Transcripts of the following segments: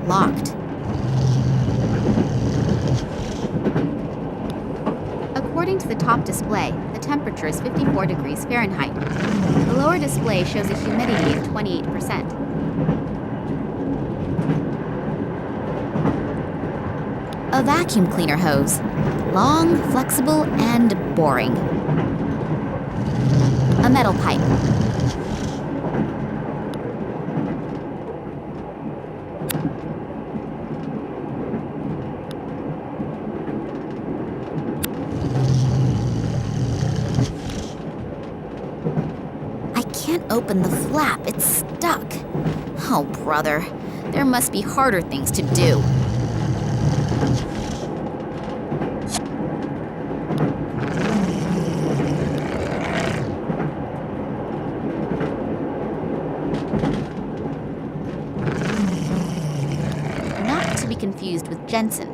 Locked. According to the top display, the temperature is 54 degrees Fahrenheit. The lower display shows a humidity of 28%. A vacuum cleaner hose. Long, flexible, and boring. A metal pipe. I can't open the flap. It's stuck. Oh, brother. There must be harder things to do. Not to be confused with Jensen.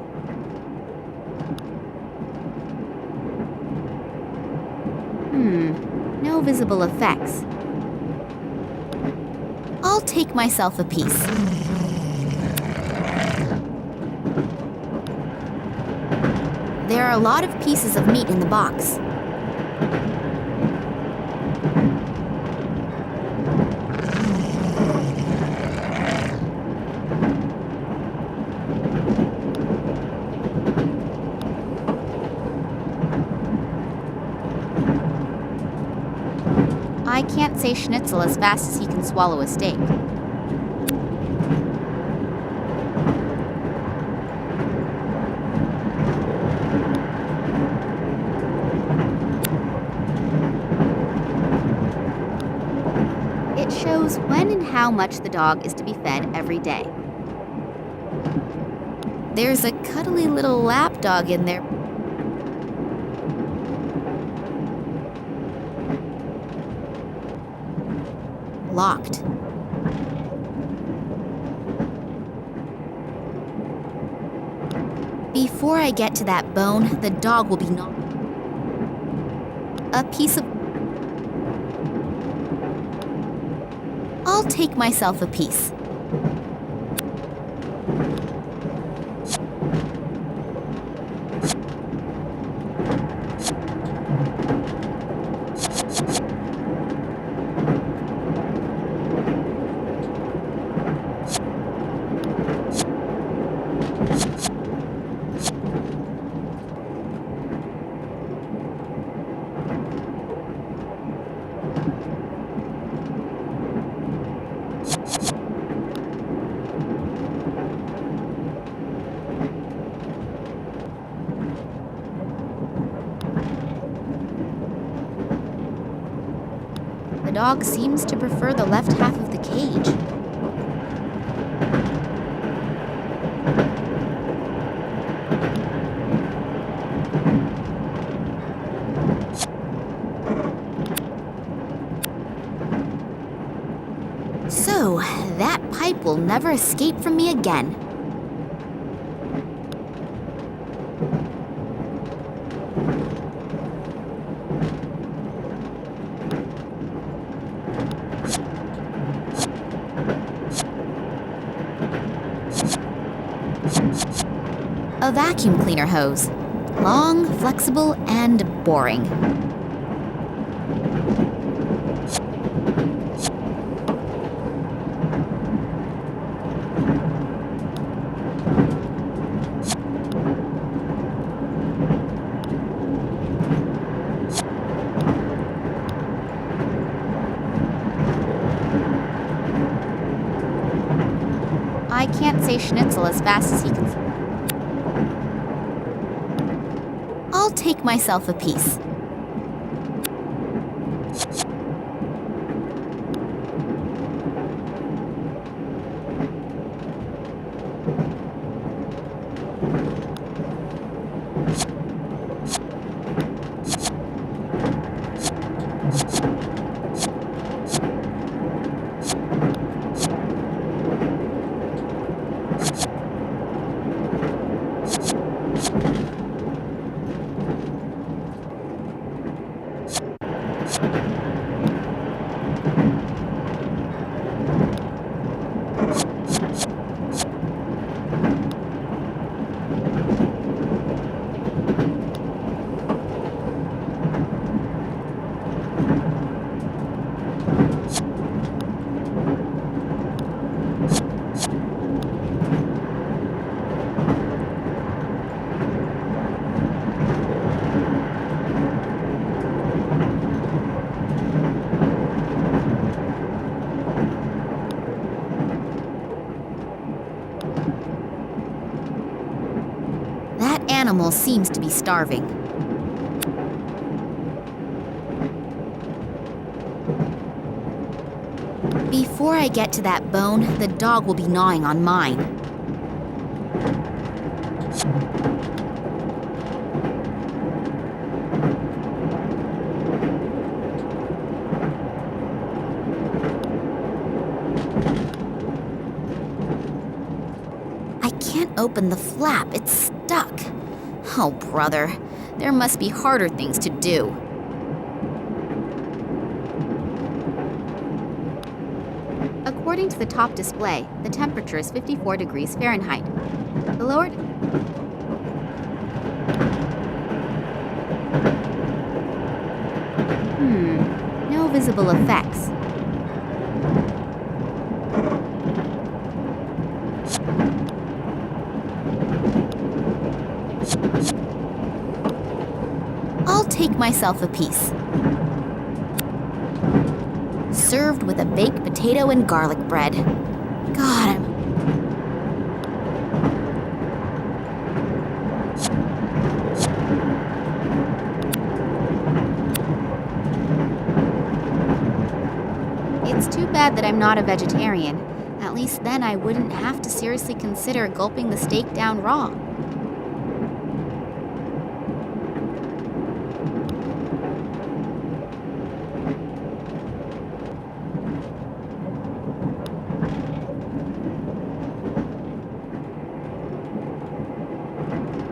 No visible effects. I'll take myself a piece. There are a lot of pieces of meat in the box. I can't say schnitzel as fast as he can swallow a steak. It shows when and how much the dog is to be fed every day. There's a cuddly little lap dog in there. Locked. Before I get to that bone, the dog will be gnawed. A piece of... I'll take myself a piece. The dog seems to prefer the left half of the cage. So, that pipe will never escape from me again. A vacuum cleaner hose. Long, flexible, and boring. I can't say schnitzel as fast as he can. I'll take myself a piece. That animal seems to be starving. Before I get to that bone, the dog will be gnawing on mine. I can't open the flap, it's stuck. Oh, brother, there must be harder things to do. According to the top display, the temperature is 54 degrees Fahrenheit. The lower... No visible effects. I'll take myself a piece. Served with a baked potato and garlic bread. God, It's too bad that I'm not a vegetarian. At least then I wouldn't have to seriously consider gulping the steak down raw.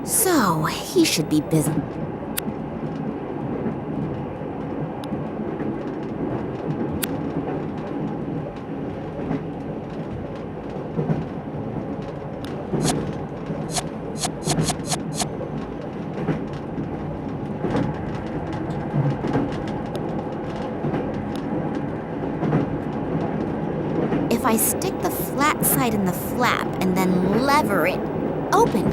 So, he should be busy. If I stick the flat side in the flap and then lever it open.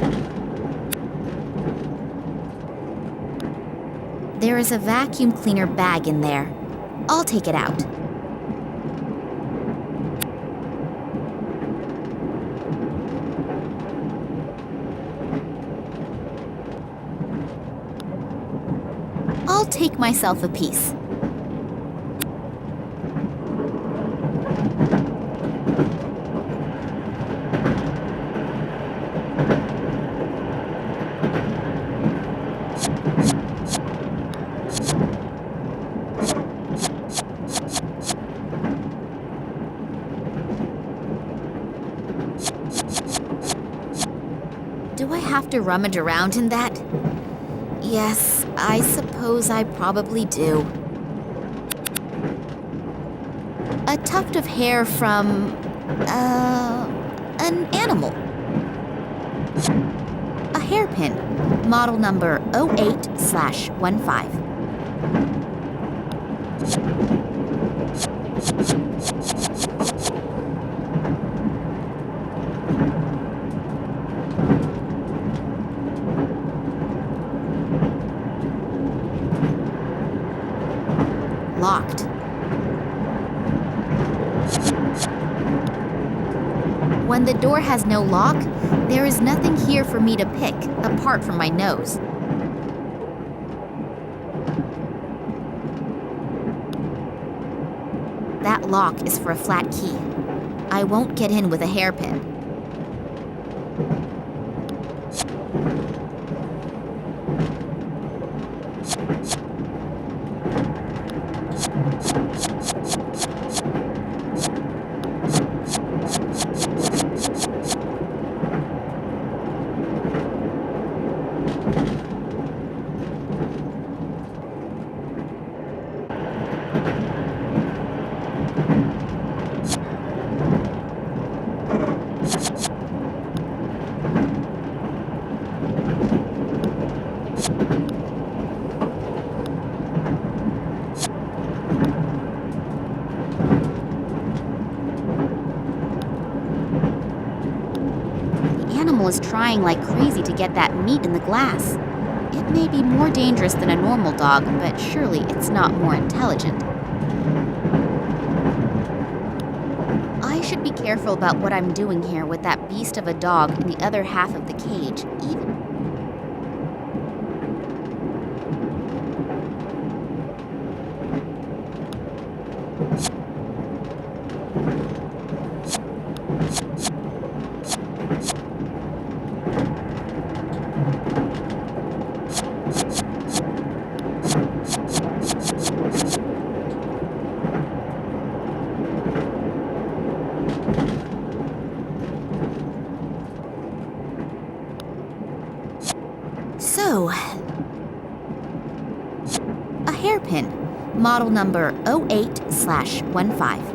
There is a vacuum cleaner bag in there. I'll take it out. I'll take myself a piece. Do I have to rummage around in that? Yes, I suppose I probably do. A tuft of hair from, an animal. A hairpin, model number 08/15. Locked. When the door has no lock, there is nothing here for me to pick apart from my nose. That lock is for a flat key. I won't get in with a hairpin. Is trying like crazy to get that meat in the glass. It may be more dangerous than a normal dog, but surely it's not more intelligent. I should be careful about what I'm doing here with that beast of a dog in the other half of the cage, even Oh. A hairpin, model number 08/15.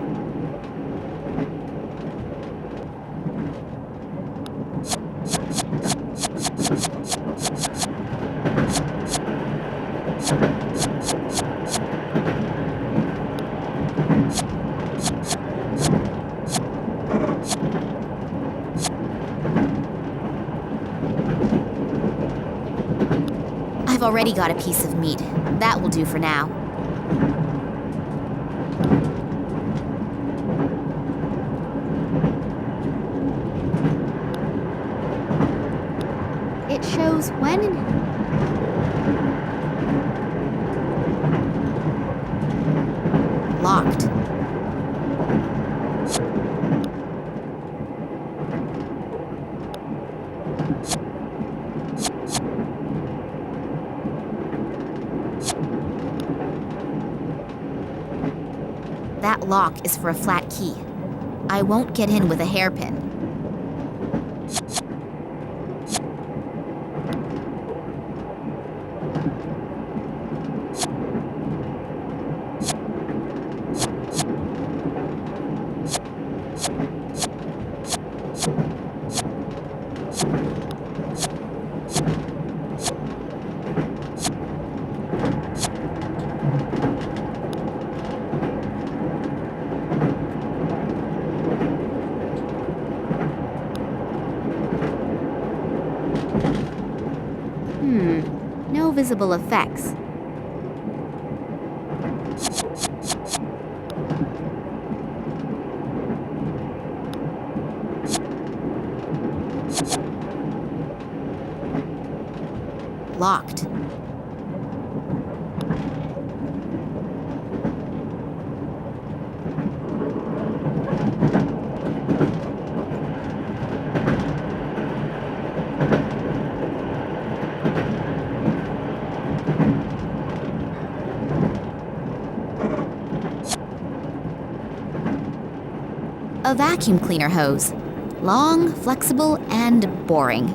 I've already got a piece of meat. That will do for now. It shows when and... Locked. That lock is for a flat key. I won't get in with a hairpin. No visible effects. Locked. A vacuum cleaner hose. Long, flexible, and boring.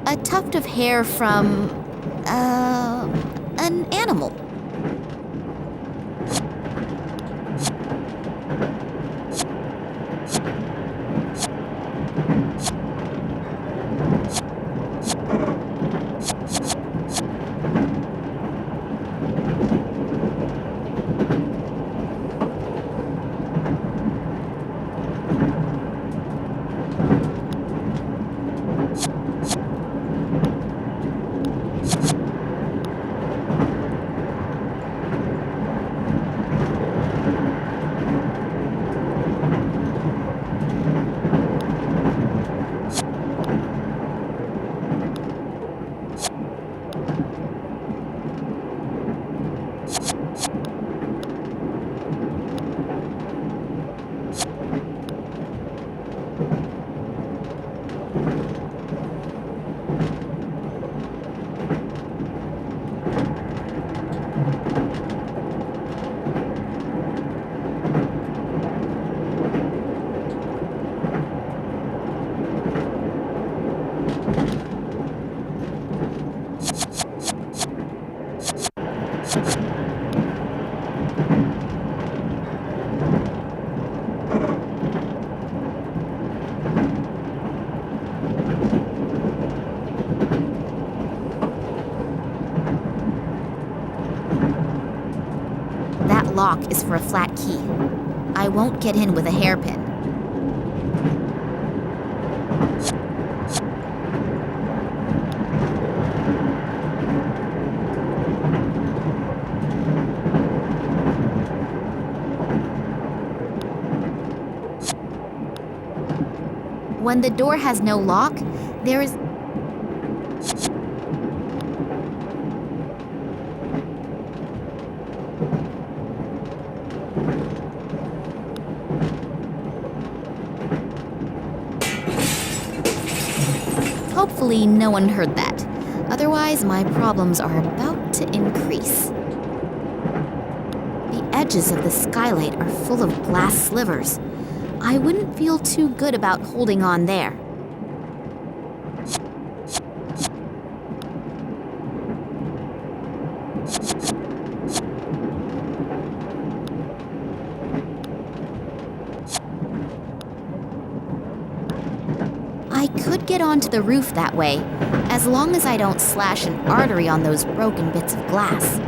A tuft of hair from... an animal. That lock is for a flat key. I won't get in with a hairpin. When the door has no lock, there is... Hopefully no one heard that. Otherwise, my problems are about to increase. The edges of the skylight are full of glass slivers. I wouldn't feel too good about holding on there. I could get onto the roof that way, as long as I don't slash an artery on those broken bits of glass.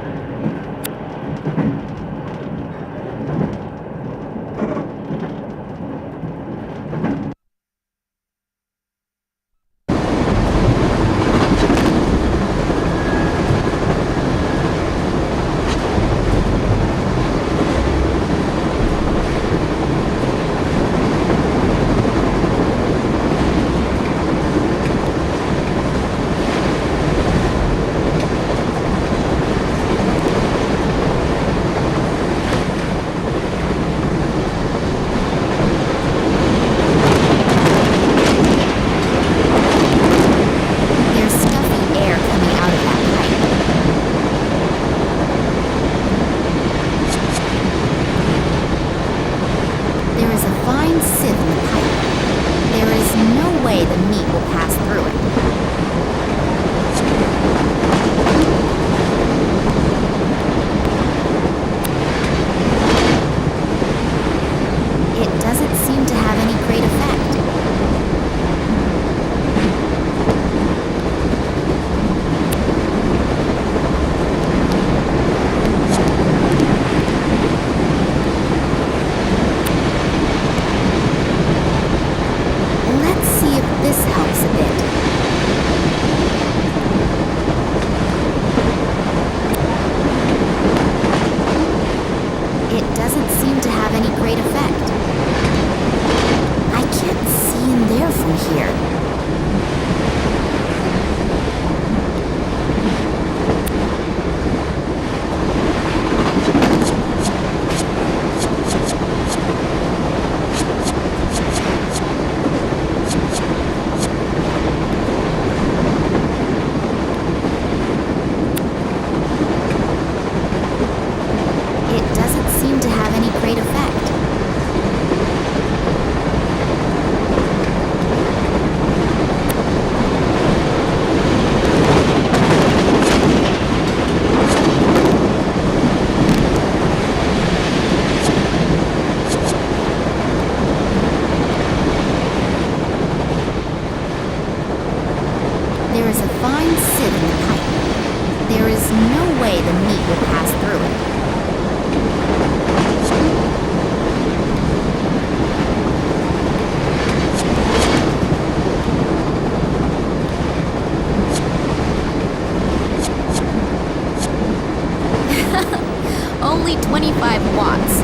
Only 25 watts.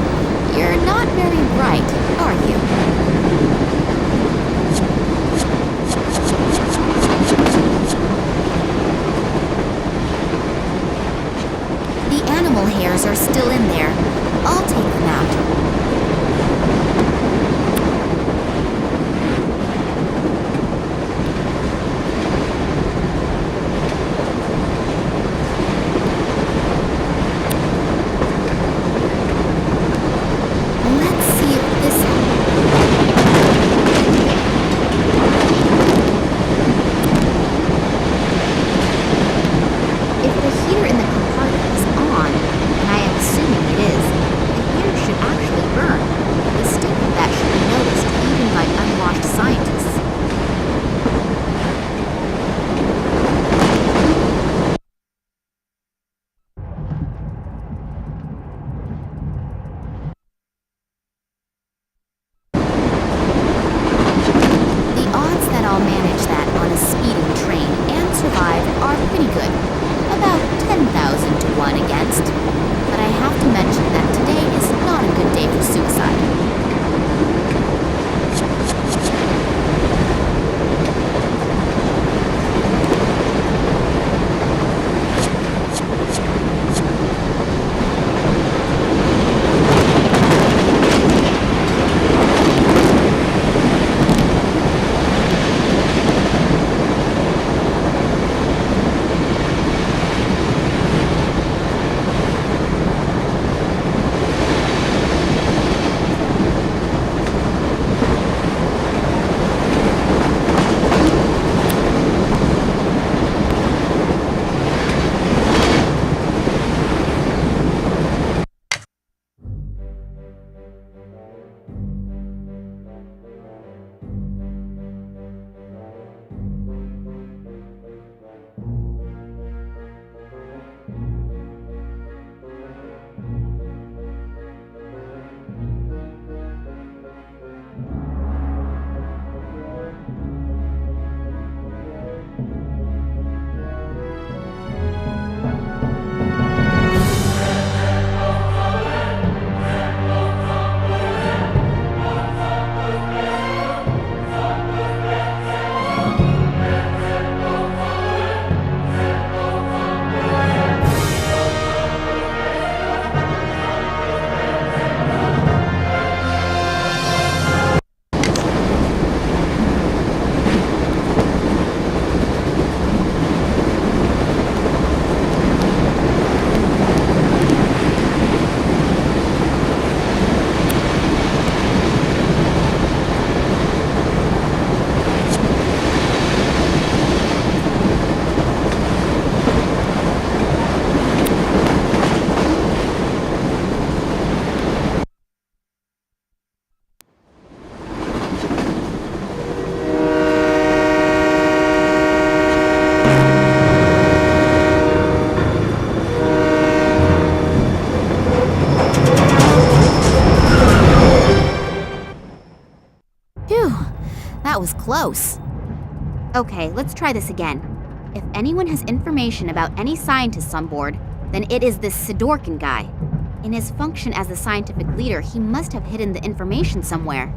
You're not very bright, are you? The animal hairs are still in there. I'll take them out. close. Okay, let's try this again. If anyone has information about any scientists on board, then it is this Sidorkin guy. In his function as the scientific leader, he must have hidden the information somewhere.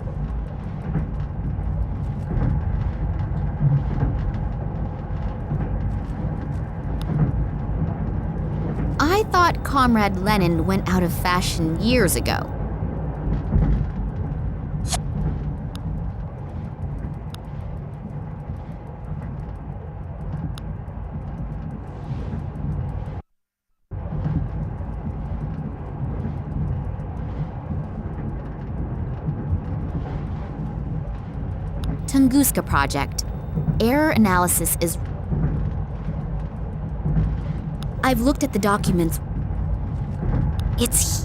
I thought Comrade Lenin went out of fashion years ago. Tunguska project. Error analysis is... I've looked at the documents. It's...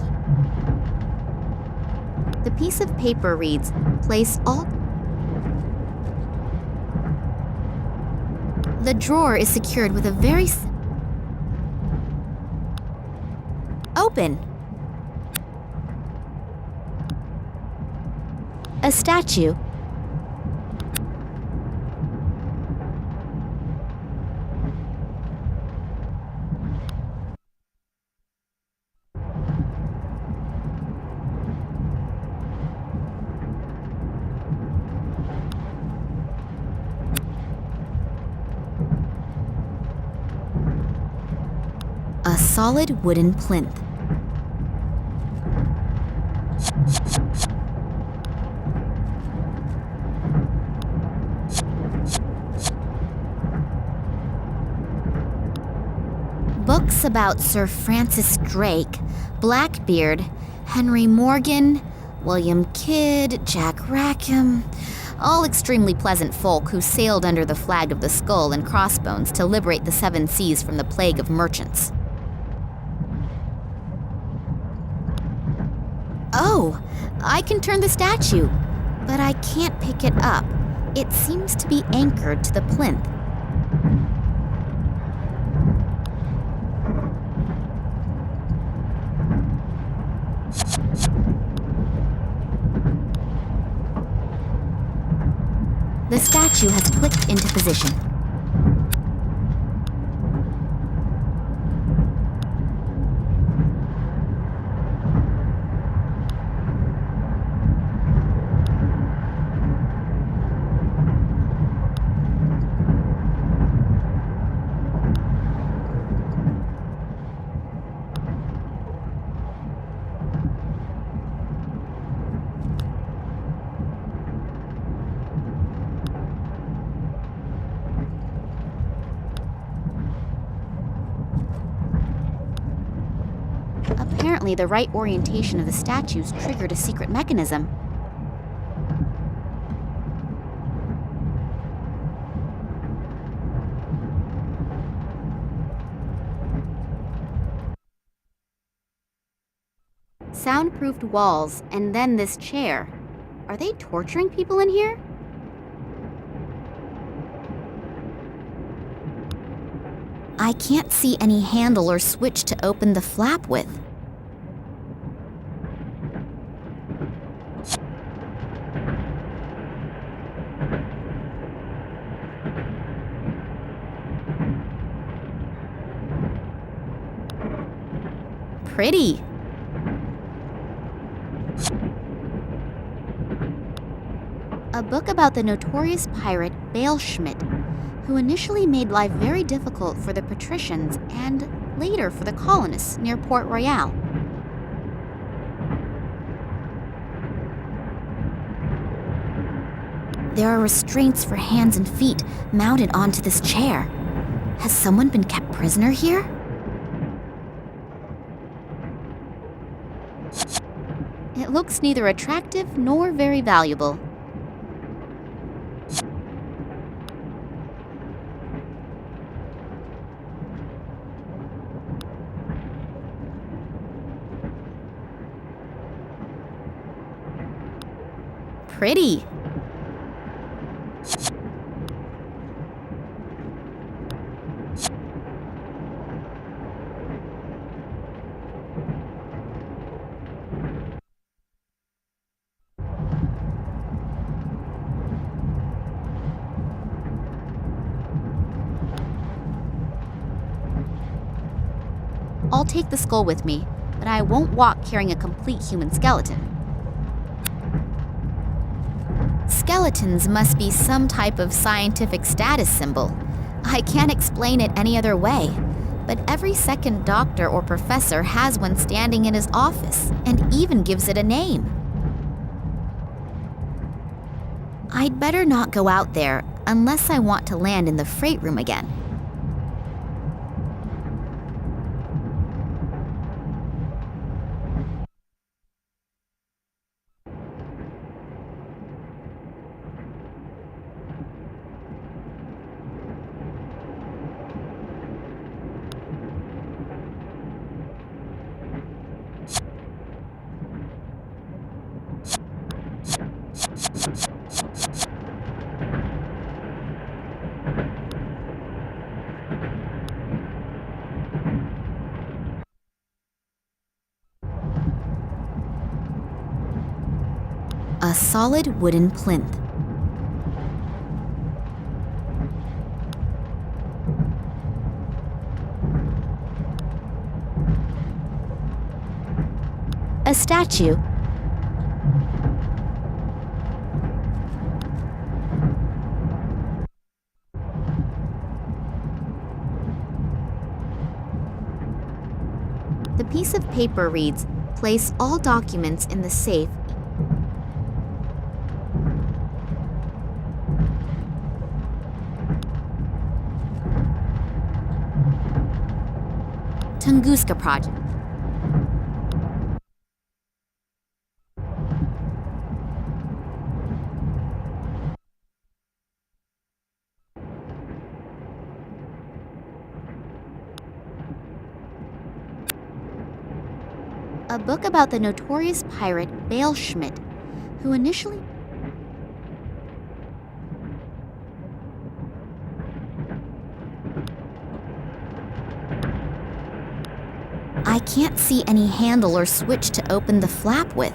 The piece of paper reads, place all... The drawer is secured with a very... Open. A statue. A solid wooden plinth. Books about Sir Francis Drake, Blackbeard, Henry Morgan, William Kidd, Jack Rackham, all extremely pleasant folk who sailed under the flag of the Skull and Crossbones to liberate the Seven Seas from the plague of merchants. Oh, I can turn the statue, but I can't pick it up. It seems to be anchored to the plinth. The statue has clicked into position. Apparently, the right orientation of the statues triggered a secret mechanism. Soundproofed walls, and then this chair. Are they torturing people in here? I can't see any handle or switch to open the flap with. Pretty. A book about the notorious pirate Bale Schmidt, who initially made life very difficult for the patricians and later for the colonists near Port Royal. There are restraints for hands and feet mounted onto this chair. Has someone been kept prisoner here? It looks neither attractive nor very valuable. Pretty. I'll take the skull with me, but I won't walk carrying a complete human skeleton. Skeletons must be some type of scientific status symbol. I can't explain it any other way, but every second doctor or professor has one standing in his office and even gives it a name. I'd better not go out there unless I want to land in the freight room again. A solid wooden plinth. A statue. The piece of paper reads, "Place all documents in the safe." Tunguska Project. A book about the notorious pirate Bale Schmidt, who initially... I can't see any handle or switch to open the flap with.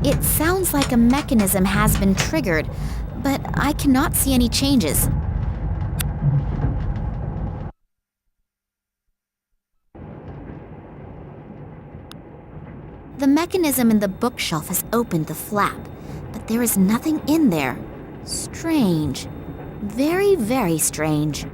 It sounds like a mechanism has been triggered, but I cannot see any changes. The mechanism in the bookshelf has opened the flap, but there is nothing in there. Strange. Very, very strange.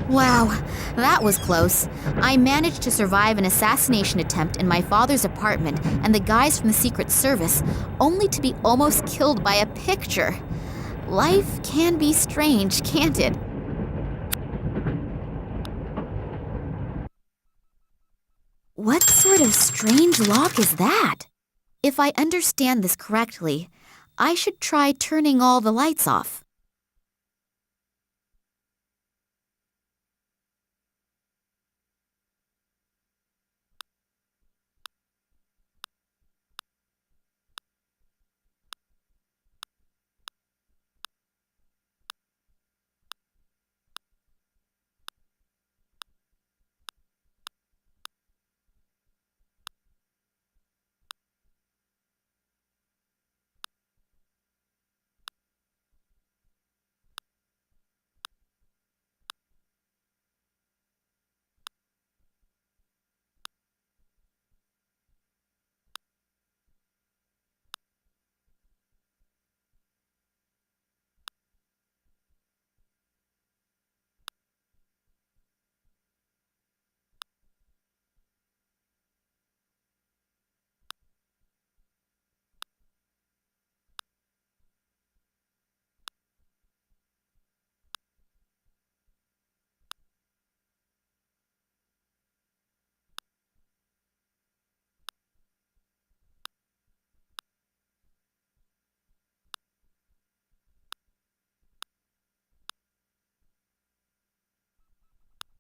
Wow, that was close. I managed to survive an assassination attempt in my father's apartment and the guys from the Secret Service, only to be almost killed by a picture. Life can be strange, can't it? What sort of strange lock is that? If I understand this correctly, I should try turning all the lights off.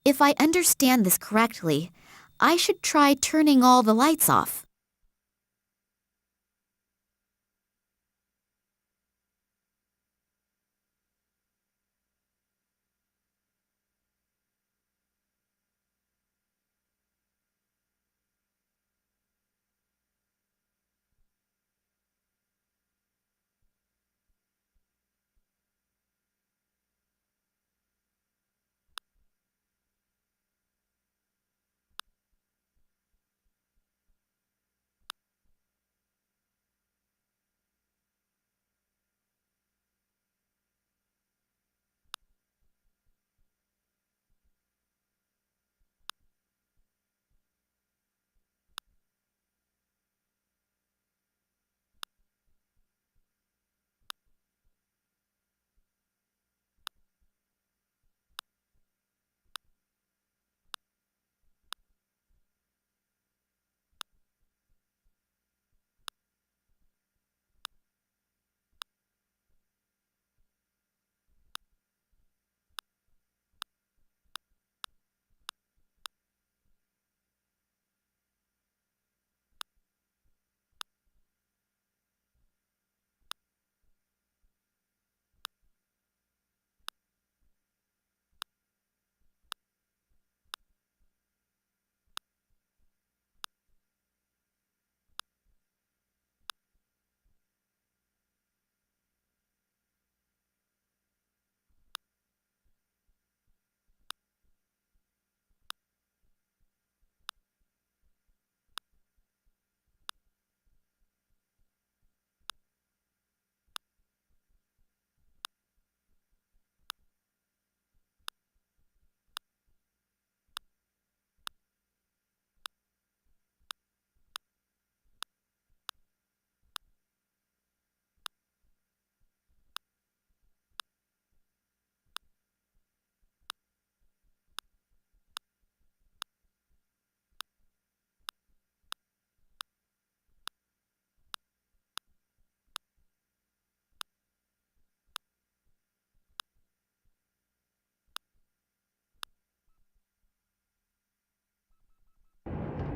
If I understand this correctly, I should try turning all the lights off.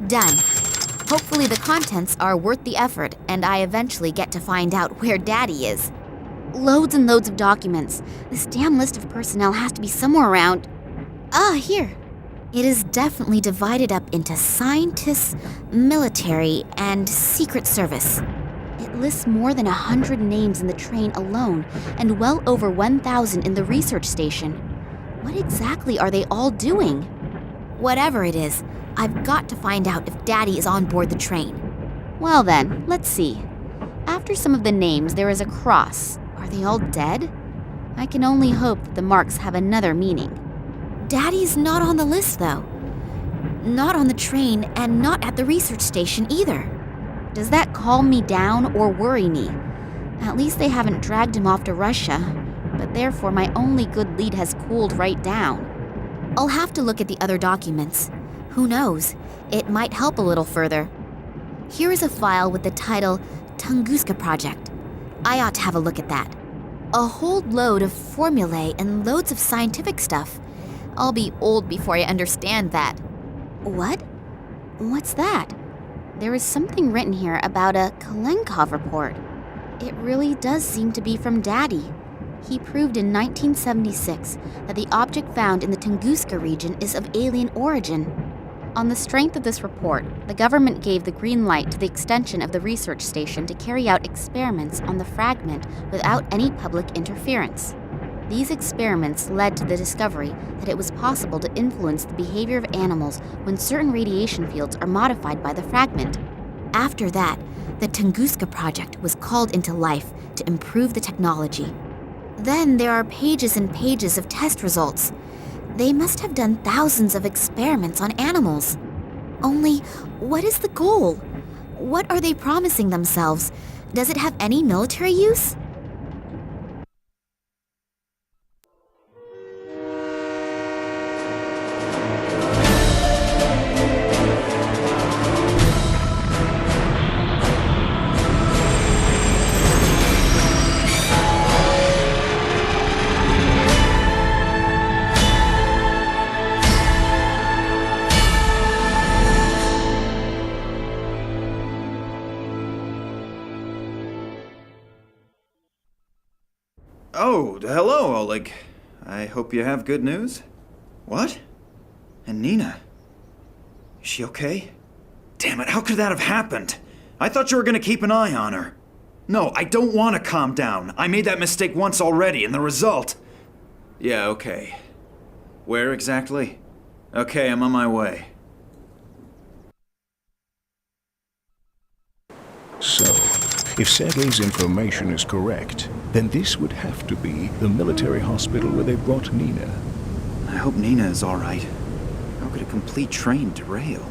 Done. Hopefully the contents are worth the effort and I eventually get to find out where Daddy is. Loads and loads of documents. This damn list of personnel has to be somewhere around. Here. It is definitely divided up into scientists, military, and Secret Service. It lists more than 100 names in the train alone and well over 1,000 in the research station. What exactly are they all doing? Whatever it is, I've got to find out if Daddy is on board the train. Well then, let's see. After some of the names, there is a cross. Are they all dead? I can only hope that the marks have another meaning. Daddy's not on the list, though. Not on the train and not at the research station either. Does that calm me down or worry me? At least they haven't dragged him off to Russia, but therefore my only good lead has cooled right down. I'll have to look at the other documents. Who knows? It might help a little further. Here is a file with the title Tunguska Project. I ought to have a look at that. A whole load of formulae and loads of scientific stuff. I'll be old before I understand that. What? What's that? There is something written here about a Kalenkov report. It really does seem to be from Daddy. He proved in 1976 that the object found in the Tunguska region is of alien origin. On the strength of this report, the government gave the green light to the extension of the research station to carry out experiments on the fragment without any public interference. These experiments led to the discovery that it was possible to influence the behavior of animals when certain radiation fields are modified by the fragment. After that, the Tunguska project was called into life to improve the technology. Then there are pages and pages of test results. They must have done thousands of experiments on animals. Only, what is the goal? What are they promising themselves? Does it have any military use? Oh, hello, Oleg. I hope you have good news. What? And Nina? Is she okay? Damn it, how could that have happened? I thought you were gonna keep an eye on her. No, I don't want to calm down. I made that mistake once already, and the result... Yeah, okay. Where exactly? Okay, I'm on my way. So, if Sergei's information is correct, then this would have to be the military hospital where they brought Nina. I hope Nina is all right. How could a complete train derail?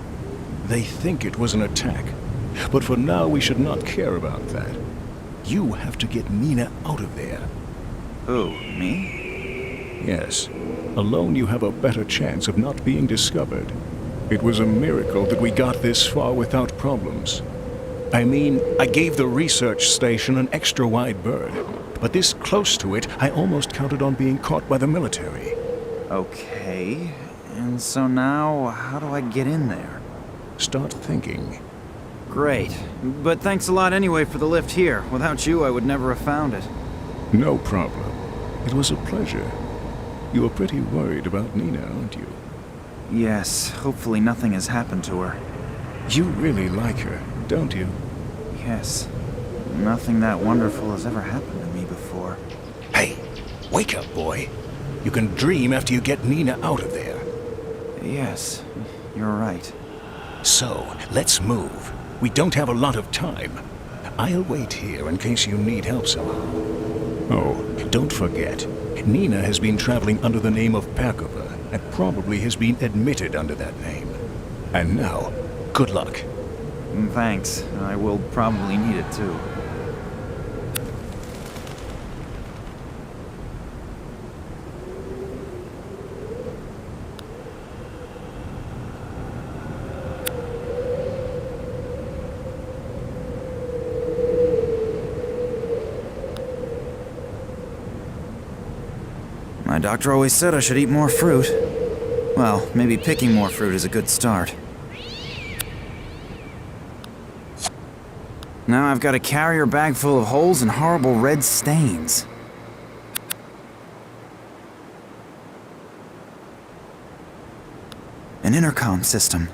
They think it was an attack, but for now we should not care about that. You have to get Nina out of there. Who, me? Yes. Alone you have a better chance of not being discovered. It was a miracle that we got this far without problems. I mean, I gave the research station an extra wide berth, but this close to it, I almost counted on being caught by the military. Okay, and so now, how do I get in there? Start thinking. Great, but thanks a lot anyway for the lift here. Without you, I would never have found it. No problem. It was a pleasure. You were pretty worried about Nina, aren't you? Yes, hopefully nothing has happened to her. You really like her, don't you? Yes. Nothing that wonderful has ever happened to me before. Hey, wake up, boy. You can dream after you get Nina out of there. Yes, you're right. So, let's move. We don't have a lot of time. I'll wait here in case you need help somehow. Oh, don't forget, Nina has been traveling under the name of Perkova and probably has been admitted under that name. And now, good luck. Thanks. I will probably need it too. My doctor always said I should eat more fruit. Well, maybe picking more fruit is a good start. Now I've got a carrier bag full of holes and horrible red stains. An intercom system.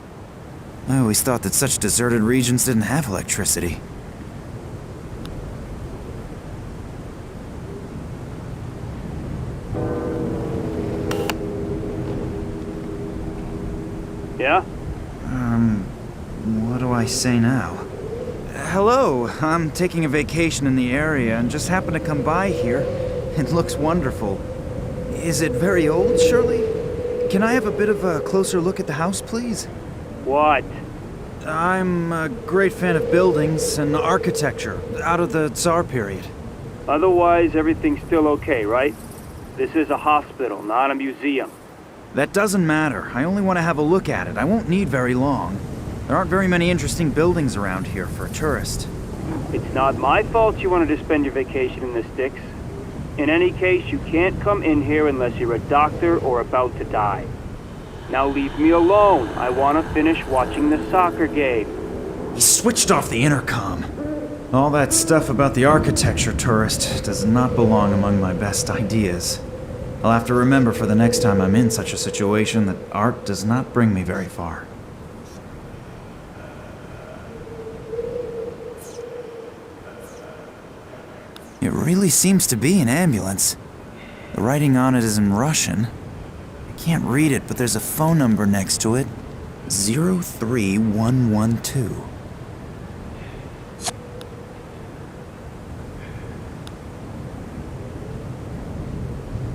I always thought that such deserted regions didn't have electricity. Yeah? What do I say now? Hello, I'm taking a vacation in the area and just happened to come by here. It looks wonderful. Is it very old, Shirley? Can I have a bit of a closer look at the house, please? What? I'm a great fan of buildings and architecture out of the Tsar period. Otherwise, everything's still okay, right? This is a hospital, not a museum. That doesn't matter. I only want to have a look at it. I won't need very long. There aren't very many interesting buildings around here for a tourist. It's not my fault you wanted to spend your vacation in the sticks. In any case, you can't come in here unless you're a doctor or about to die. Now leave me alone. I want to finish watching the soccer game. He switched off the intercom. All that stuff about the architecture tourist does not belong among my best ideas. I'll have to remember for the next time I'm in such a situation that art does not bring me very far. It really seems to be an ambulance. The writing on it is in Russian. I can't read it, but there's a phone number next to it. 03112.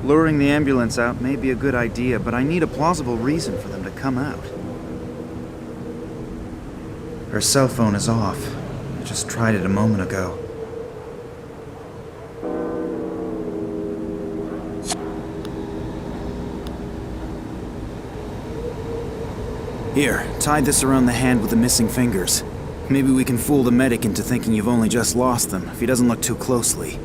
Luring the ambulance out may be a good idea, but I need a plausible reason for them to come out. Her cell phone is off. I just tried it a moment ago. Here, tie this around the hand with the missing fingers. Maybe we can fool the medic into thinking you've only just lost them, if he doesn't look too closely.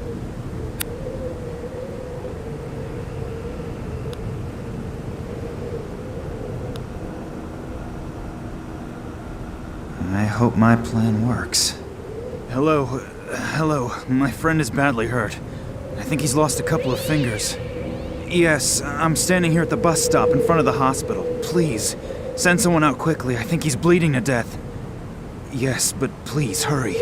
I hope my plan works. Hello, my friend is badly hurt. I think he's lost a couple of fingers. Yes, I'm standing here at the bus stop in front of the hospital. Please, send someone out quickly. I think he's bleeding to death. Yes, but please, hurry.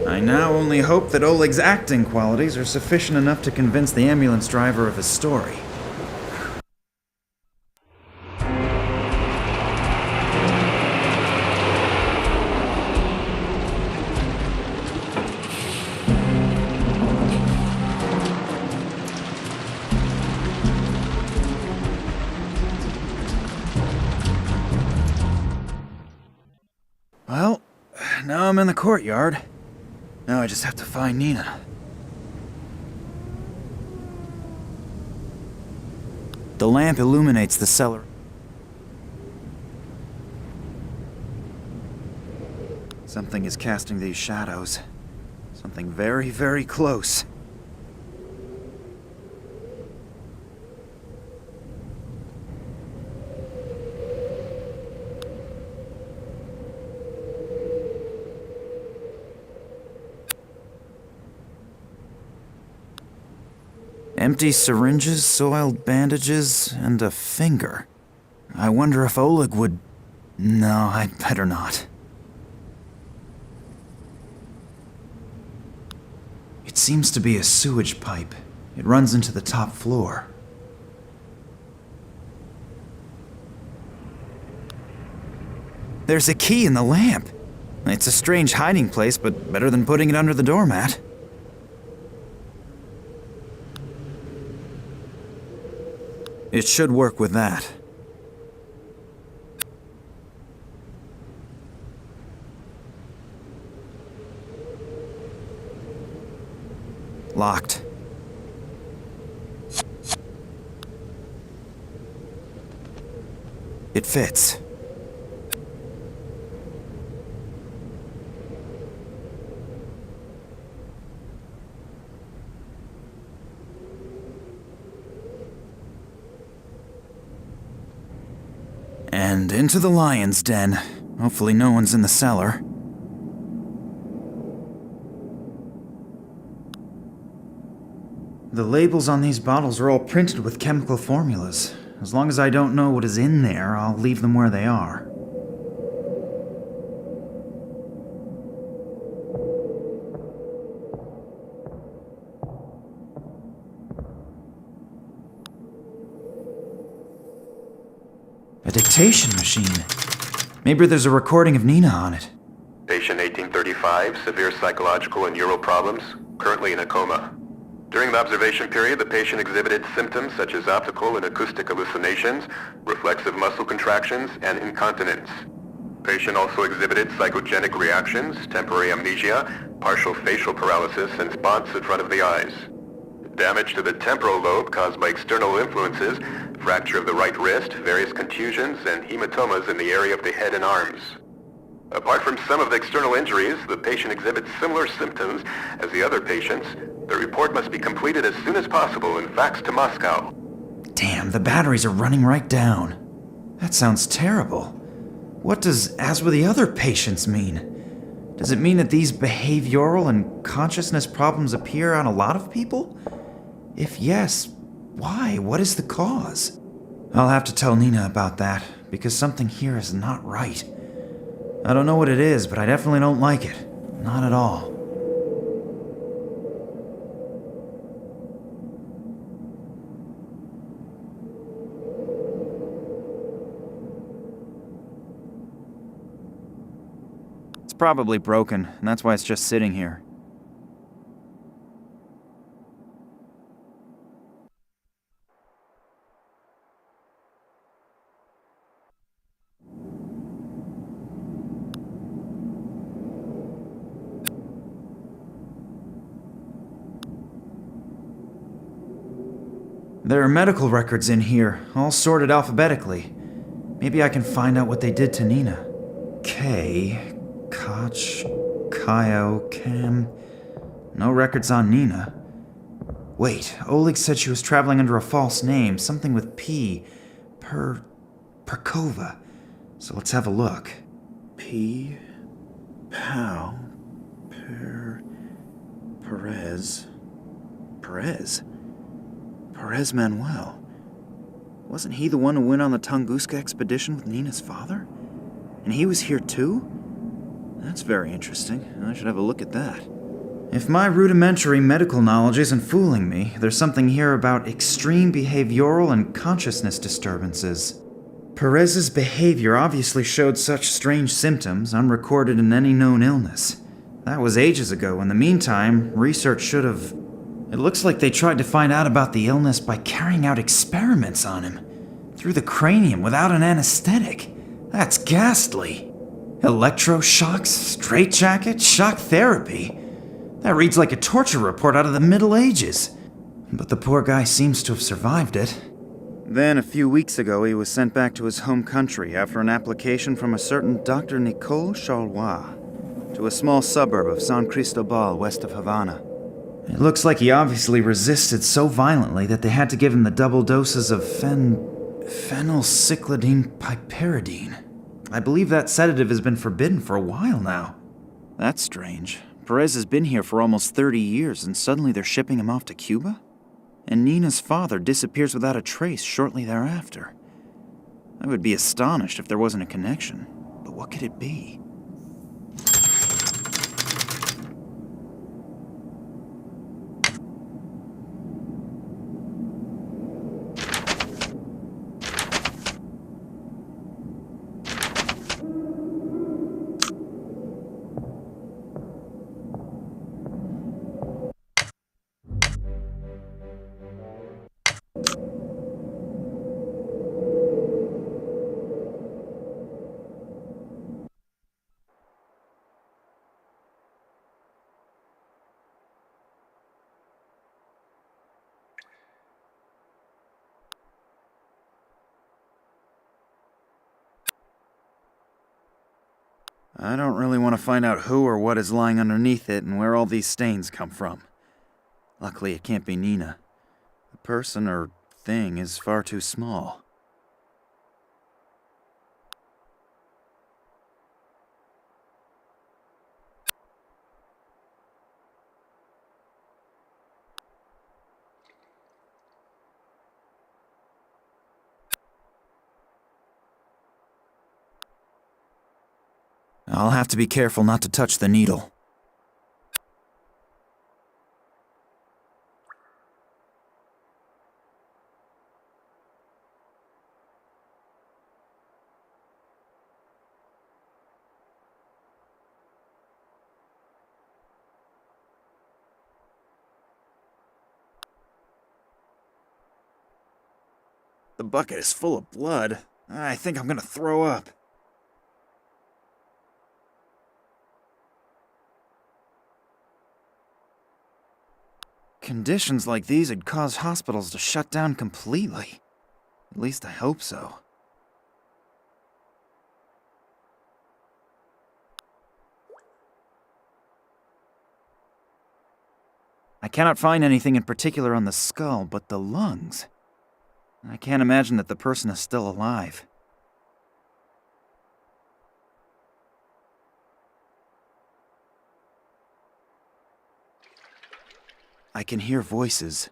I now only hope that Oleg's acting qualities are sufficient enough to convince the ambulance driver of his story. Well, now I'm in the courtyard. Now I just have to find Nina. The lamp illuminates the cellar. Something is casting these shadows. Something very, very close. Empty syringes, soiled bandages, and a finger. I wonder if Oleg would... No, I'd better not. It seems to be a sewage pipe. It runs into the top floor. There's a key in the lamp. It's a strange hiding place, but better than putting it under the doormat. It should work with that. Locked. It fits. And into the lion's den. Hopefully no one's in the cellar. The labels on these bottles are all printed with chemical formulas. As long as I don't know what is in there, I'll leave them where they are. A dictation machine. Maybe there's a recording of Nina on it. Patient 1835, severe psychological and neural problems, currently in a coma. During the observation period, the patient exhibited symptoms such as optical and acoustic hallucinations, reflexive muscle contractions, and incontinence. Patient also exhibited psychogenic reactions, temporary amnesia, partial facial paralysis, and spots in front of the eyes. Damage to the temporal lobe caused by external influences, fracture of the right wrist, various contusions, and hematomas in the area of the head and arms. Apart from some of the external injuries, the patient exhibits similar symptoms as the other patients. The report must be completed as soon as possible and faxed to Moscow. Damn, the batteries are running right down. That sounds terrible. What does "as with the other patients" mean? Does it mean that these behavioral and consciousness problems appear on a lot of people? If yes, why? What is the cause? I'll have to tell Nina about that, because something here is not right. I don't know what it is, but I definitely don't like it. Not at all. It's probably broken, and that's why it's just sitting here. There are medical records in here, all sorted alphabetically. Maybe I can find out what they did to Nina. K, Koch, Kaio, Cam. No records on Nina. Wait, Oleg said she was traveling under a false name, something with P. Perkova. So let's have a look. P. Perez. Perez? Perez Manuel? Wasn't he the one who went on the Tunguska expedition with Nina's father? And he was here too? That's very interesting. I should have a look at that. If my rudimentary medical knowledge isn't fooling me, there's something here about extreme behavioral and consciousness disturbances. Perez's behavior obviously showed such strange symptoms unrecorded in any known illness. That was ages ago. In the meantime, research should have... It looks like they tried to find out about the illness by carrying out experiments on him. Through the cranium without an anesthetic. That's ghastly. Electroshocks, straitjacket, shock therapy. That reads like a torture report out of the Middle Ages. But the poor guy seems to have survived it. Then, a few weeks ago, he was sent back to his home country after an application from a certain Dr. Nicole Charlois to a small suburb of San Cristobal west of Havana. It looks like he obviously resisted so violently that they had to give him the double doses of phenylcyclidine piperidine. I believe that sedative has been forbidden for a while now. That's strange. Perez has been here for almost 30 years, and suddenly they're shipping him off to Cuba? And Nina's father disappears without a trace shortly thereafter. I would be astonished if there wasn't a connection. But what could it be? I don't really want to find out who or what is lying underneath it and where all these stains come from. Luckily, it can't be Nina. The person or thing is far too small. I'll have to be careful not to touch the needle. The bucket is full of blood. I think I'm gonna throw up. Conditions like these would cause hospitals to shut down completely. At least I hope so. I cannot find anything in particular on the skull, but the lungs. I can't imagine that the person is still alive. I can hear voices.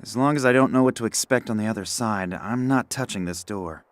As long as I don't know what to expect on the other side, I'm not touching this door.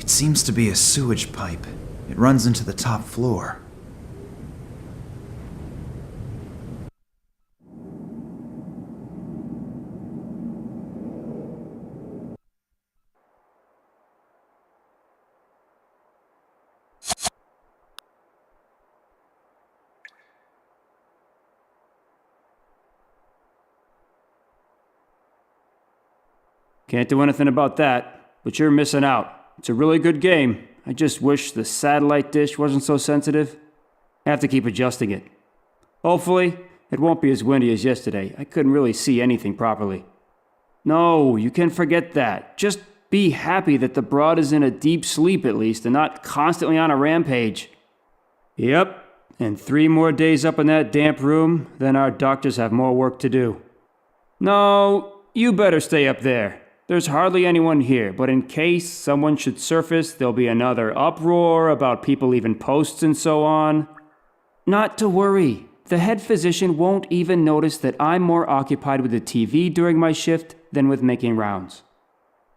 It seems to be a sewage pipe. It runs into the top floor. Can't do anything about that, but you're missing out. It's a really good game. I just wish the satellite dish wasn't so sensitive. I have to keep adjusting it. Hopefully, it won't be as windy as yesterday. I couldn't really see anything properly. No, you can forget that. Just be happy that the broad is in a deep sleep at least and not constantly on a rampage. Yep, and 3 more days up in that damp room, then our doctors have more work to do. No, you better stay up there. There's hardly anyone here, but in case someone should surface, there'll be another uproar about people leaving posts and so on. Not to worry. The head physician won't even notice that I'm more occupied with the TV during my shift than with making rounds.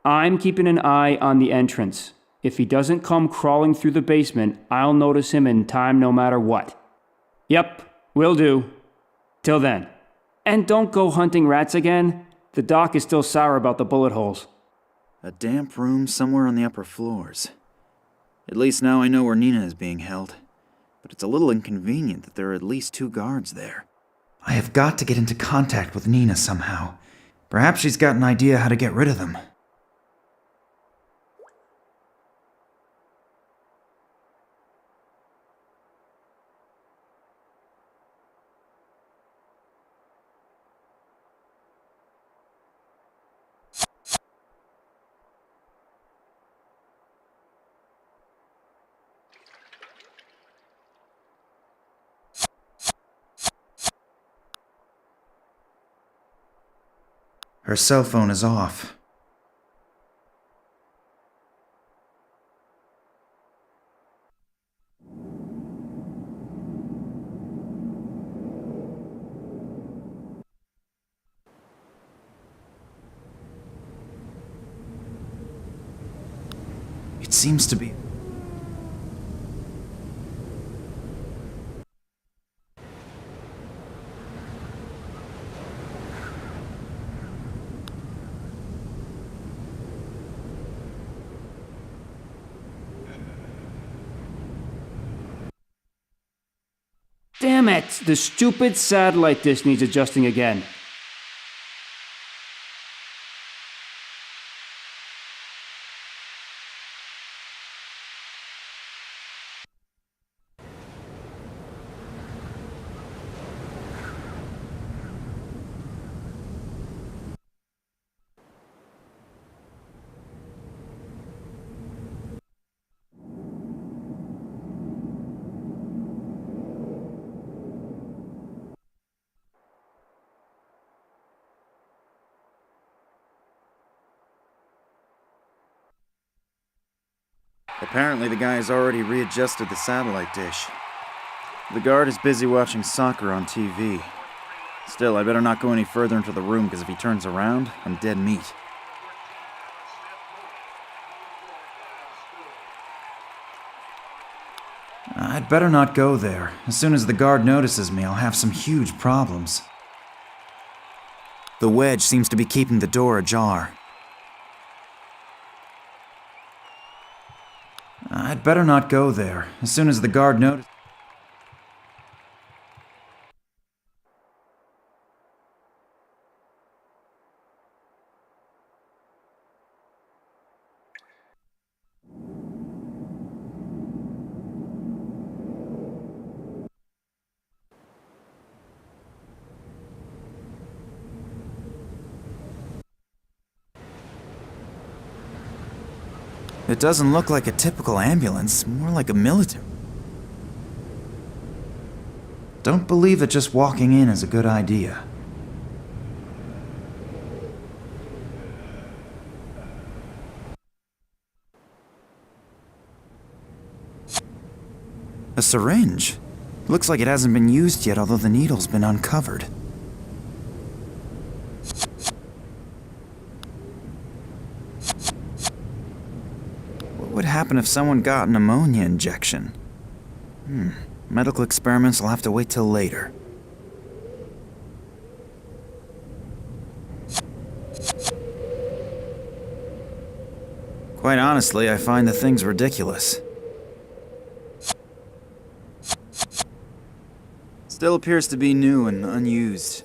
I'm keeping an eye on the entrance. If he doesn't come crawling through the basement, I'll notice him in time no matter what. Yep, will do. Till then. And don't go hunting rats again. The doc is still sour about the bullet holes. A damp room somewhere on the upper floors. At least now I know where Nina is being held. But it's a little inconvenient that there are at least 2 guards there. I have got to get into contact with Nina somehow. Perhaps she's got an idea how to get rid of them. Her cell phone is off. It seems to be... Damn it! The stupid satellite dish needs adjusting again. Apparently the guy has already readjusted the satellite dish. The guard is busy watching soccer on TV. Still, I better not go any further into the room, because if he turns around, I'm dead meat. I'd better not go there. As soon as the guard notices me, I'll have some huge problems. The wedge seems to be keeping the door ajar. I'd better not go there. As soon as the guard notices... It doesn't look like a typical ambulance, more like a military. Don't believe that just walking in is a good idea. A syringe. Looks like it hasn't been used yet, although the needle's been uncovered. What would happen if someone got an ammonia injection? Medical experiments will have to wait till later. Quite honestly, I find the thing's ridiculous. Still appears to be new and unused.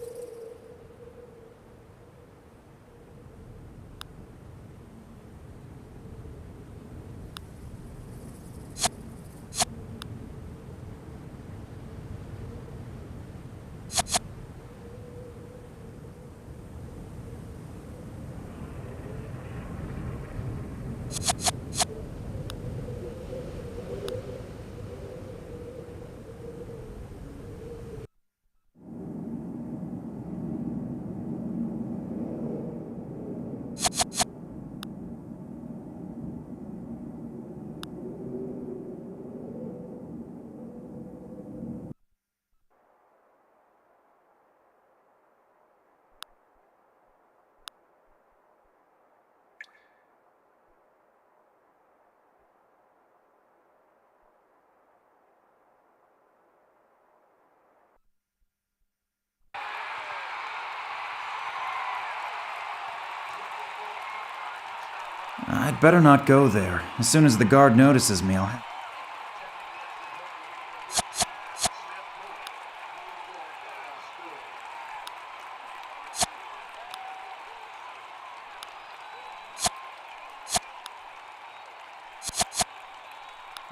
I'd better not go there. As soon as the guard notices me, I'll...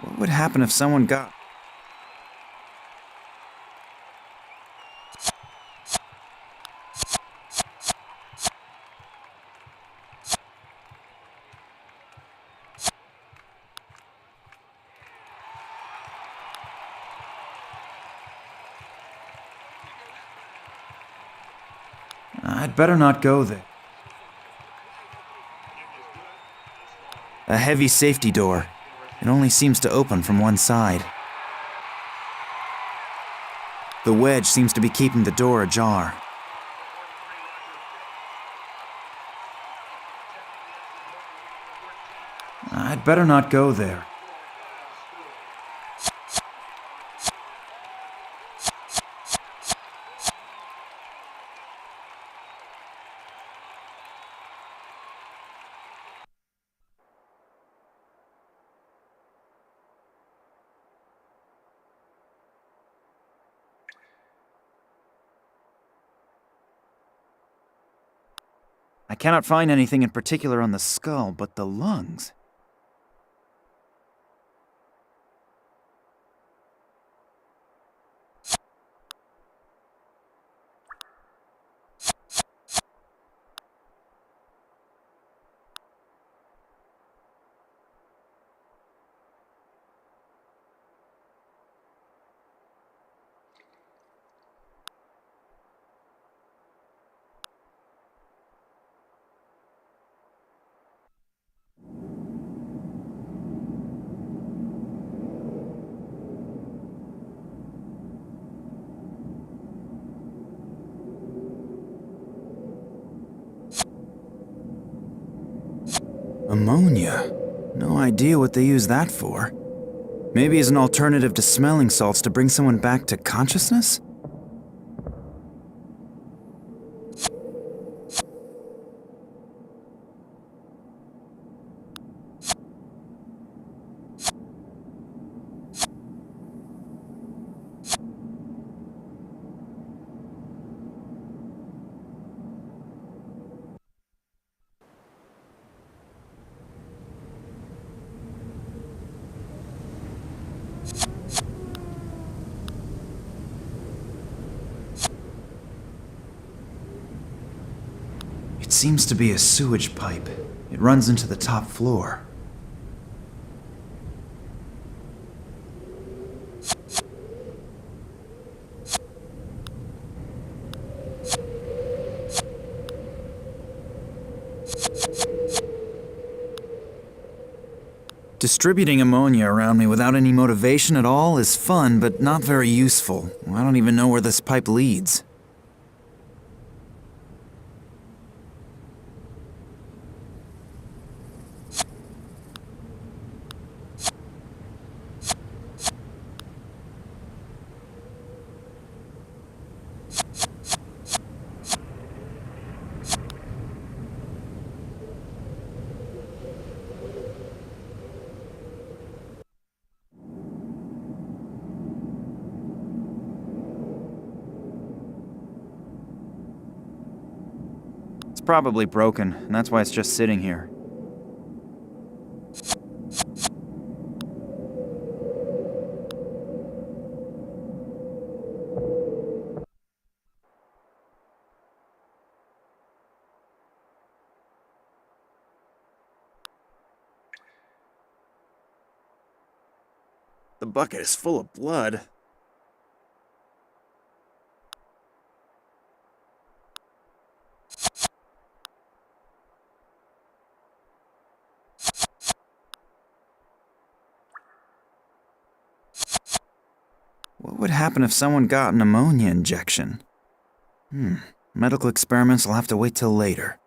What would happen if someone got... I'd better not go there. A heavy safety door. It only seems to open from one side. The wedge seems to be keeping the door ajar. I'd better not go there. I cannot find anything in particular on the skull, but the lungs. Ammonia. No idea what they use that for. Maybe as an alternative to smelling salts to bring someone back to consciousness? It seems to be a sewage pipe. It runs into the top floor. Distributing ammonia around me without any motivation at all is fun, but not very useful. I don't even know where this pipe leads. It's probably broken, and that's why it's just sitting here. The bucket is full of blood. What would happen if someone got an ammonia injection? Medical experiments will have to wait till later.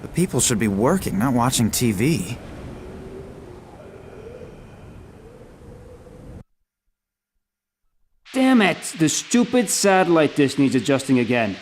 The people should be working, not watching TV. Damn it! The stupid satellite dish needs adjusting again.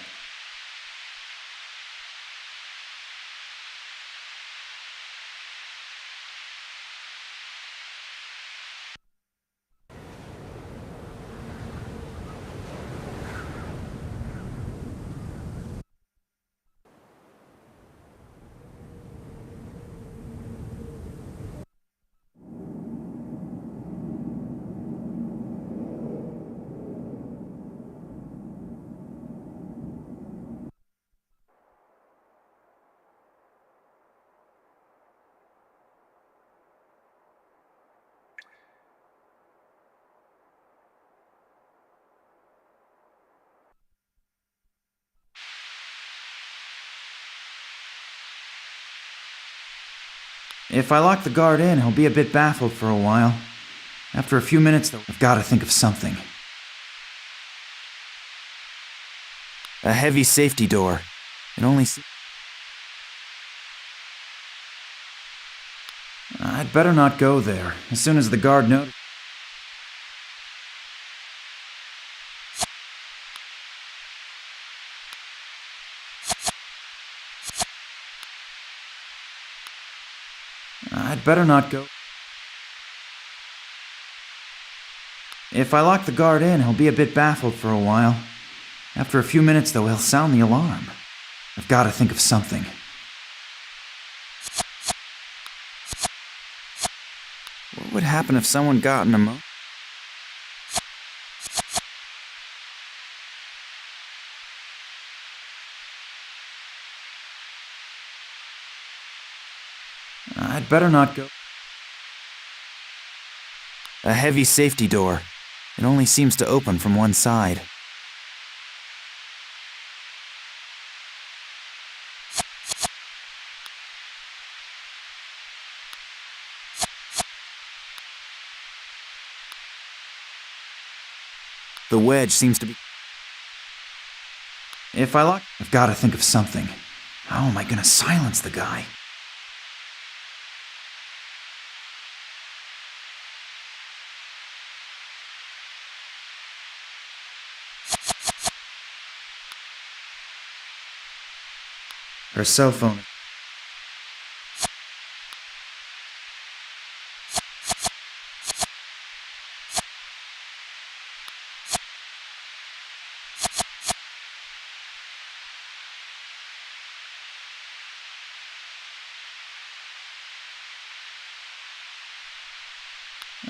If I lock the guard in, he'll be a bit baffled for a while. After a few minutes, though, I've got to think of something. A heavy safety door. It only... I'd better not go there. As soon as the guard notices... I'd better not go. If I lock the guard in, he'll be a bit baffled for a while. After a few minutes, though, he'll sound the alarm. I've got to think of something. What would happen if someone got an emotion? I'd better not go. A heavy safety door. It only seems to open from one side. The wedge seems to be... If I lock... I've got to think of something. How am I going to silence the guy? Her cell phone.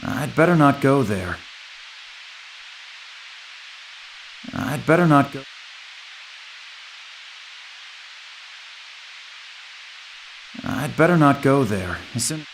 I'd better not go there. I'd better not go. I'd better not go there. As soon...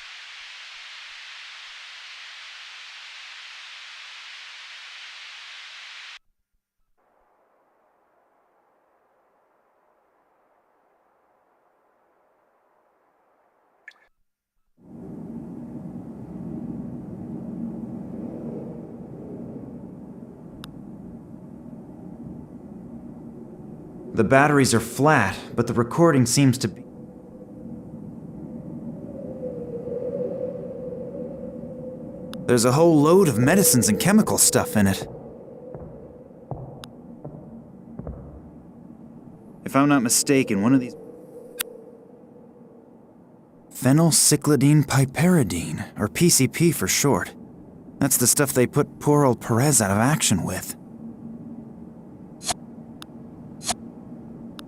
The batteries are flat, but the recording seems to be... There's a whole load of medicines and chemical stuff in it. If I'm not mistaken, one of these... Phenylcyclidine piperidine, or PCP for short. That's the stuff they put poor old Perez out of action with.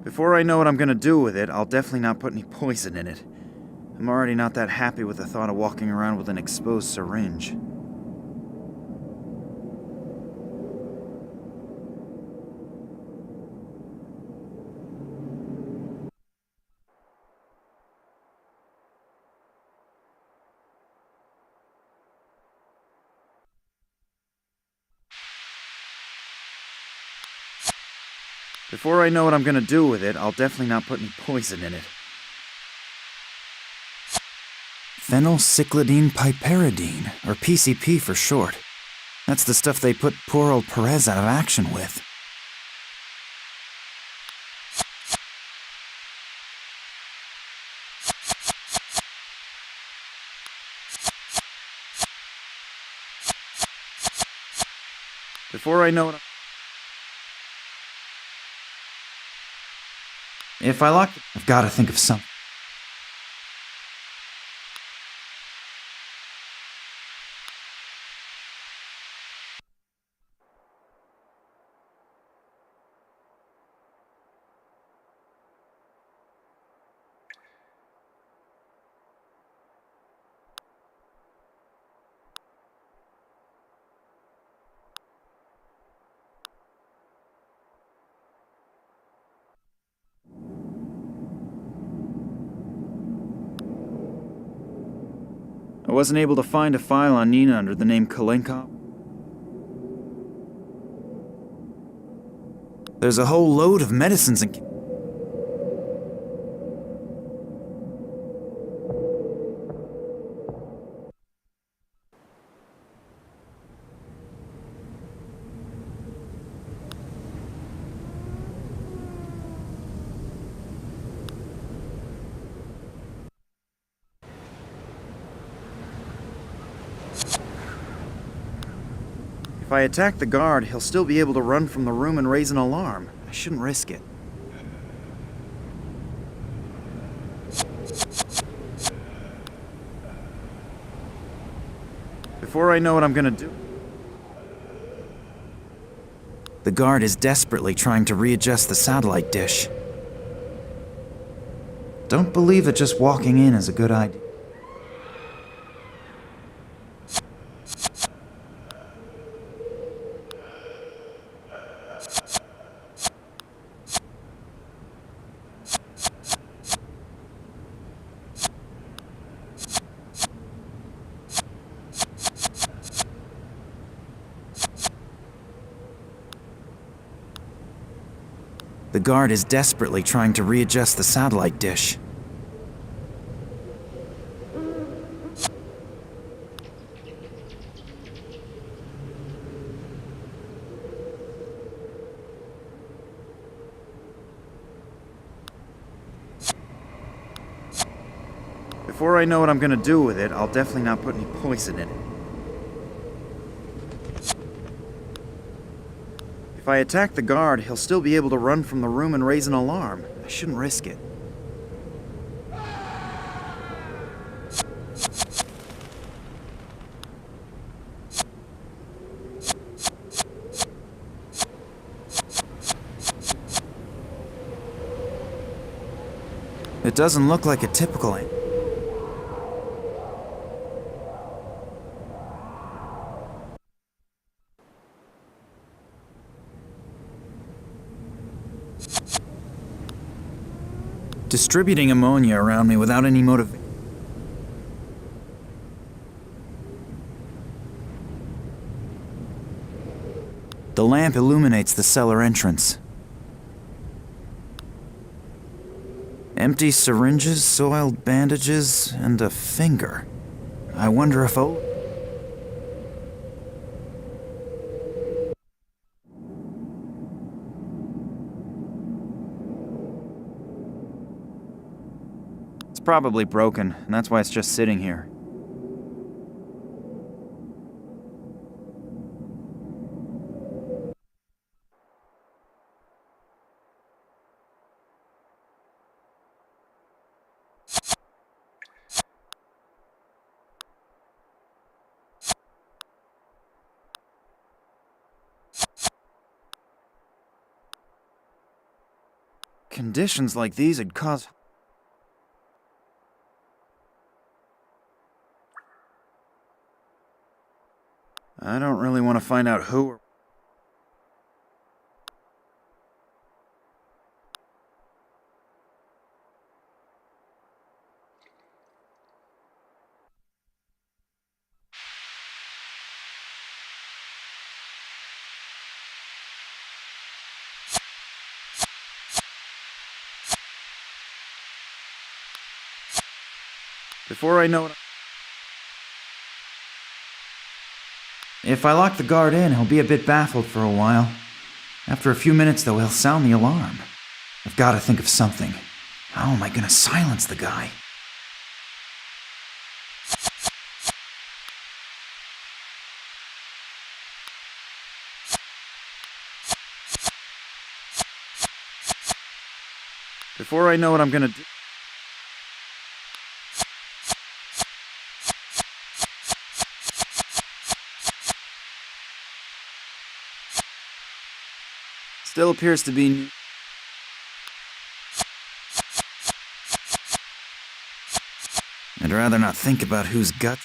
Before I know what I'm gonna do with it, I'll definitely not put any poison in it. I'm already not that happy with the thought of walking around with an exposed syringe. Before I know what I'm gonna do with it, I'll definitely not put any poison in it. Phenylcyclidine piperidine, or PCP for short. That's the stuff they put poor old Perez out of action with. Before I know what If I lock it, I've gotta think of something. I wasn't able to find a file on Nina under the name Kalenkov. There's a whole load of medicines and... If I attack the guard, he'll still be able to run from the room and raise an alarm. I shouldn't risk it. Before I know what I'm gonna do... The guard is desperately trying to readjust the satellite dish. Don't believe that just walking in is a good idea. The guard is desperately trying to readjust the satellite dish. Before I know what I'm gonna do with it, I'll definitely not put any poison in it. If I attack the guard, he'll still be able to run from the room and raise an alarm. I shouldn't risk it. It doesn't look like a typical... Distributing ammonia around me without any motivation. The lamp illuminates the cellar entrance. Empty syringes, soiled bandages, and a finger. I wonder if It's probably broken, and that's why it's just sitting here. Conditions like these would cause... I don't really want to find out who or... Before I know it... If I lock the guard in, he'll be a bit baffled for a while. After a few minutes, though, he'll sound the alarm. I've got to think of something. How am I going to silence the guy? Before I know what I'm going to do... Still appears to be... I'd rather not think about whose gut...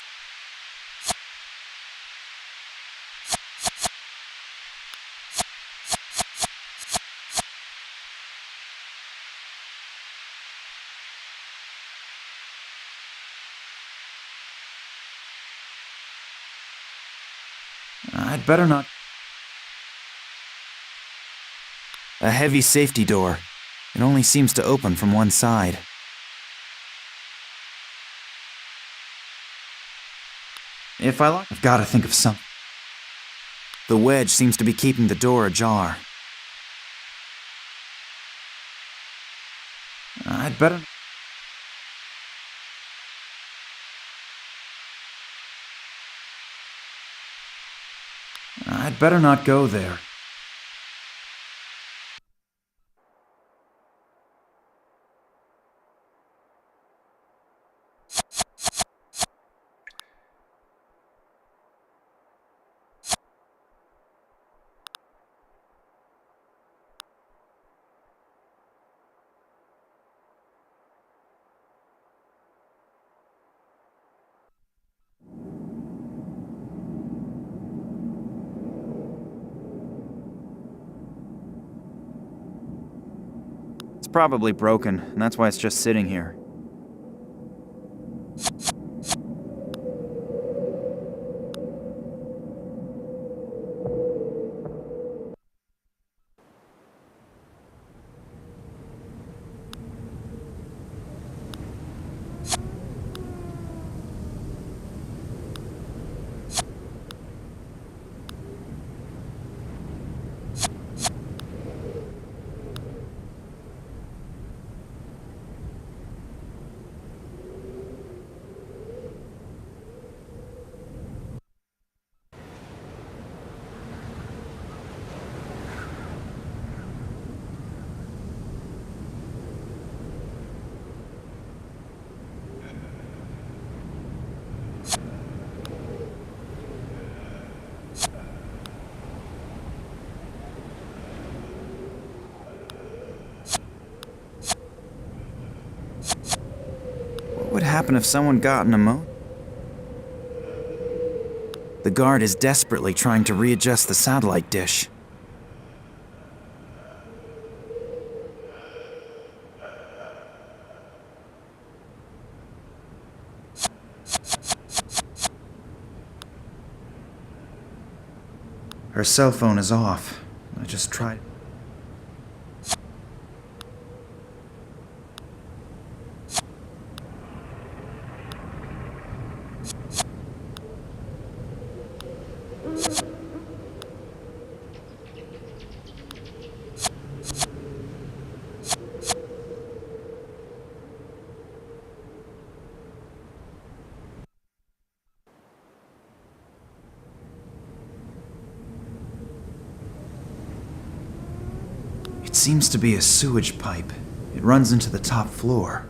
I'd better not... A heavy safety door. It only seems to open from one side. If I lock... I've got to think of something. The wedge seems to be keeping the door ajar. I'd better... I'd better not go there. It's probably broken, and that's why it's just sitting here. What would happen if someone got in a mo... The guard is desperately trying to readjust the satellite dish. Her cell phone is off. I just tried... It seems to be a sewage pipe. It runs into the top floor.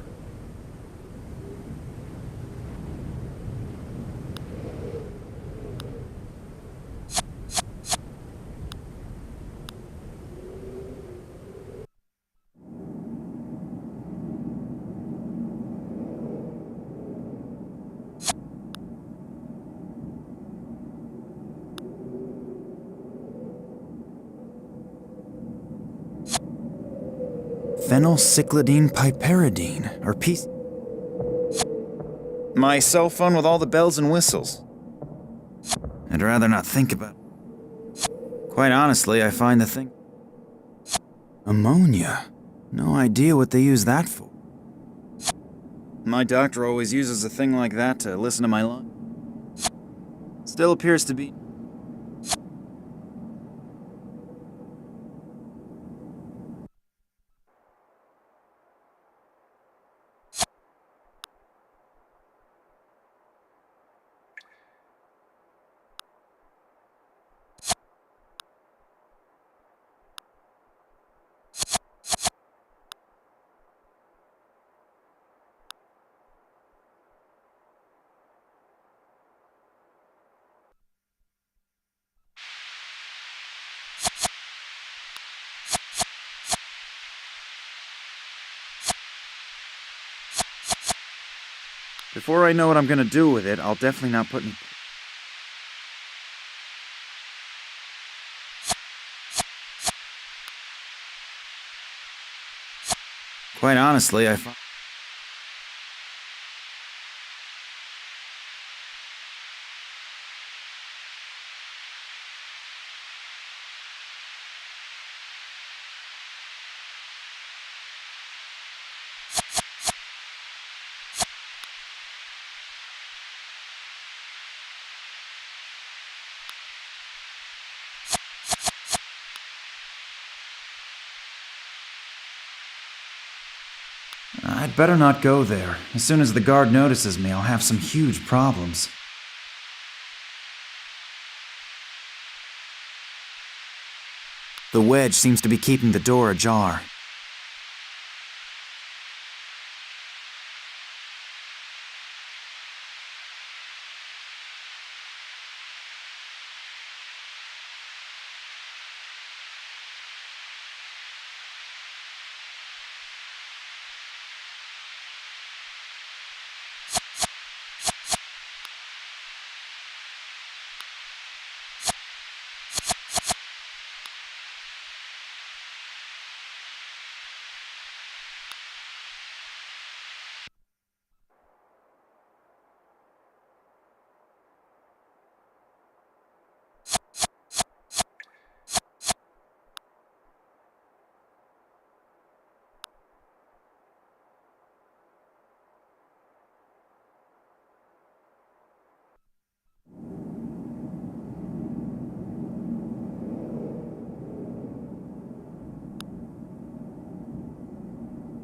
Phenylcyclidine piperidine, or P... My cell phone with all the bells and whistles. I'd rather not think about it. Quite honestly, I find the thing... Ammonia. No idea what they use that for. My doctor always uses a thing like that to listen to my lungs. Still appears to be... Before I know what I'm gonna do with it, I'll definitely not put any... Quite honestly, I find... I'd better not go there. As soon as the guard notices me, I'll have some huge problems. The wedge seems to be keeping the door ajar.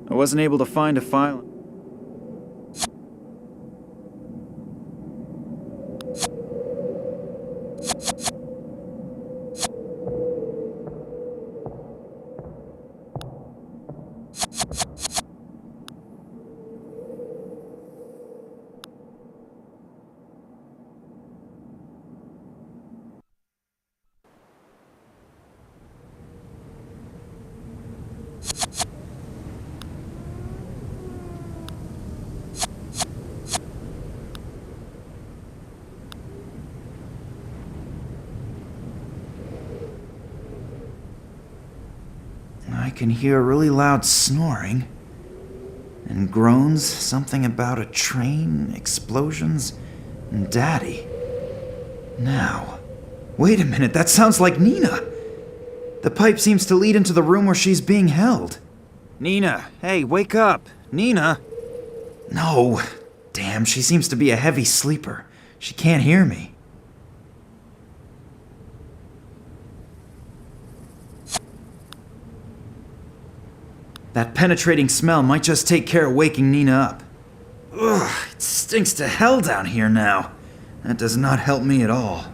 I wasn't able to find a file. I can hear really loud snoring. And groans, something about a train, explosions, and Daddy. Now, wait a minute, that sounds like Nina! The pipe seems to lead into the room where she's being held. Nina, hey, wake up! Nina! No, damn, she seems to be a heavy sleeper. She can't hear me. That penetrating smell might just take care of waking Nina up. Ugh, it stinks to hell down here now. That does not help me at all.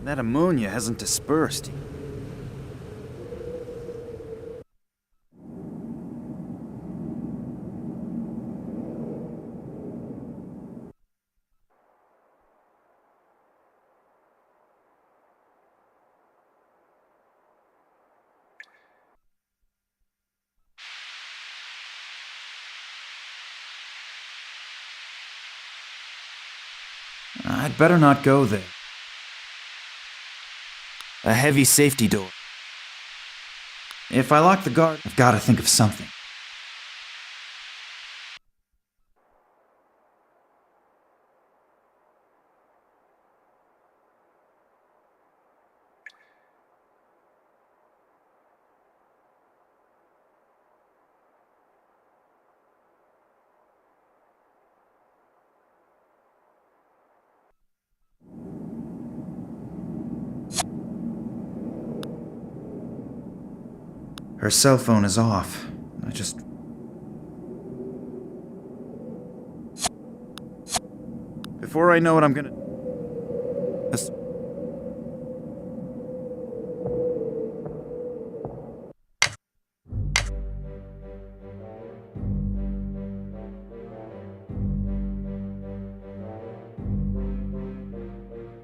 That ammonia hasn't dispersed. I'd better not go there. A heavy safety door. If I lock the guard, I've got to think of something. Her cell phone is off. Before I know it, I'm gonna...